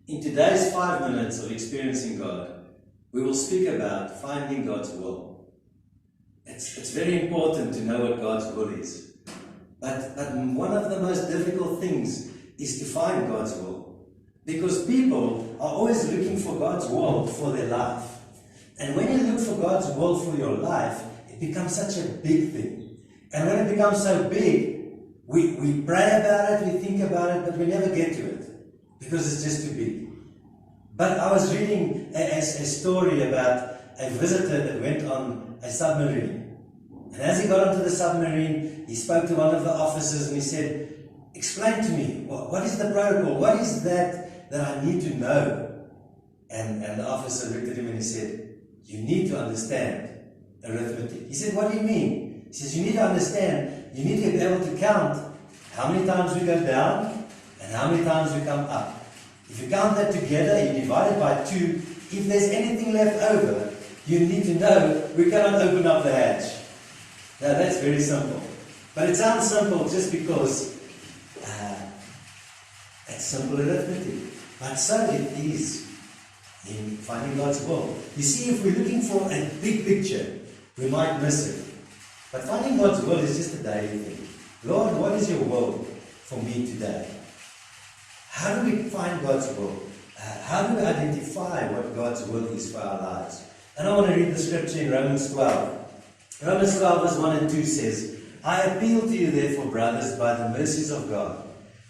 In today's 5 minutes of experiencing God, we will speak about finding God's will. It's very important to know what God's will is. But one of the most difficult things is to find God's will. Because people are always looking for God's will for their life. And when you look for God's will for your life, it becomes such a big thing. And when it becomes so big, we pray about it, we think about it, but we never get to it. Because it's just too big. But I was reading a story about a visitor that went on a submarine. And as he got onto the submarine, he spoke to one of the officers and he said, "Explain to me, what is the protocol? What is that I need to know?" And the officer looked at him and he said, "You need to understand arithmetic." He said, "What do you mean?" He says, "You need to understand, you need to be able to count how many times we go down and how many times we come up. If you count that together, you divide it by 2. If there's anything left over, you need to know we cannot open up the hatch." Now that's very simple. But it sounds simple just because it's simple arithmetic. But so it is in finding God's will. You see, if we're looking for a big picture, we might miss it. But finding God's will is just a daily thing. Lord, what is your will for me today? How do we find God's will? How do we identify what God's will is for our lives? And I want to read the scripture in Romans 12. Romans 12 verse 1 and 2 says, "I appeal to you therefore, brothers, by the mercies of God,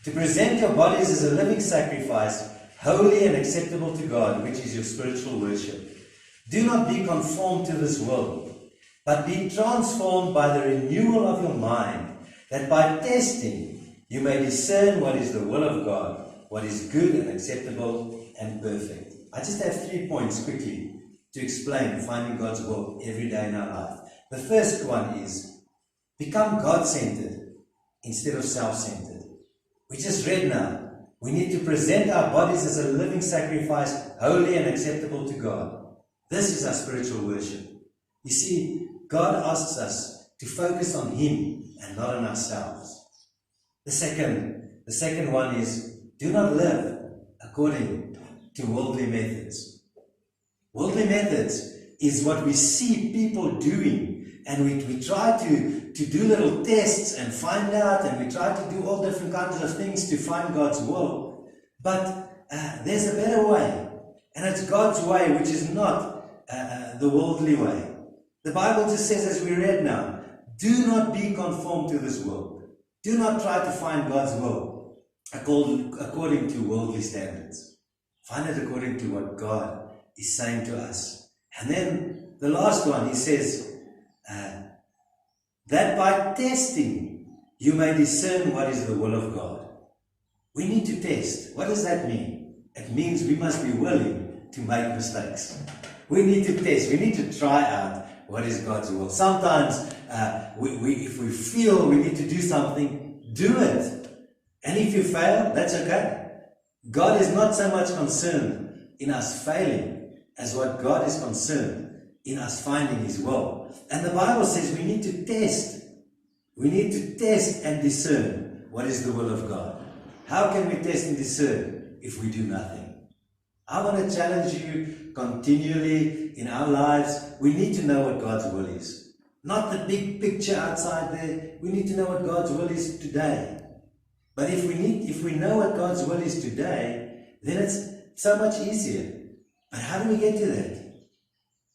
to present your bodies as a living sacrifice, holy and acceptable to God, which is your spiritual worship. Do not be conformed to this world, but be transformed by the renewal of your mind, that by testing you may discern what is the will of God, what is good and acceptable and perfect." I just have 3 points quickly to explain finding God's will every day in our life. The first one is, become God-centered instead of self-centered. We just read now, we need to present our bodies as a living sacrifice, holy and acceptable to God. This is our spiritual worship. You see, God asks us to focus on Him and not on ourselves. The second one is, do not live according to worldly methods. Worldly methods is what we see people doing, and we try to do little tests and find out, and we try to do all different kinds of things to find God's will. But there's a better way, and it's God's way, which is not the worldly way. The Bible just says, as we read now, do not be conformed to this world. Do not try to find God's will according to worldly standards. Find it according to what God is saying to us. And then the last one, he says, that by testing you may discern what is the will of God. We need to test. What does that mean? It means we must be willing to make mistakes. We need to test. We need to try out what is God's will. Sometimes if we feel we need to do something, do it. And if you fail, that's okay. God is not so much concerned in us failing as what God is concerned in us finding His will. And the Bible says we need to test. We need to test and discern what is the will of God. How can we test and discern if we do nothing? I want to challenge you continually in our lives. We need to know what God's will is. Not the big picture outside there. We need to know what God's will is today. But if we know what God's will is today, then it's so much easier. But how do we get to that?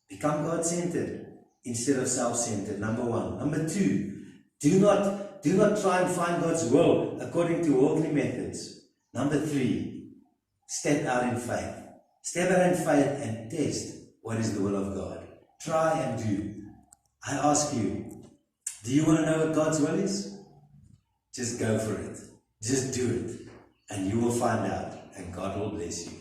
Become God-centered instead of self-centered, number 1. Number 2, do not try and find God's will according to worldly methods. Number 3, step out in faith. Step out in faith and test what is the will of God. Try and do. I ask you, do you want to know what God's will is? Just go for it. Just do it. And you will find out, and God will bless you.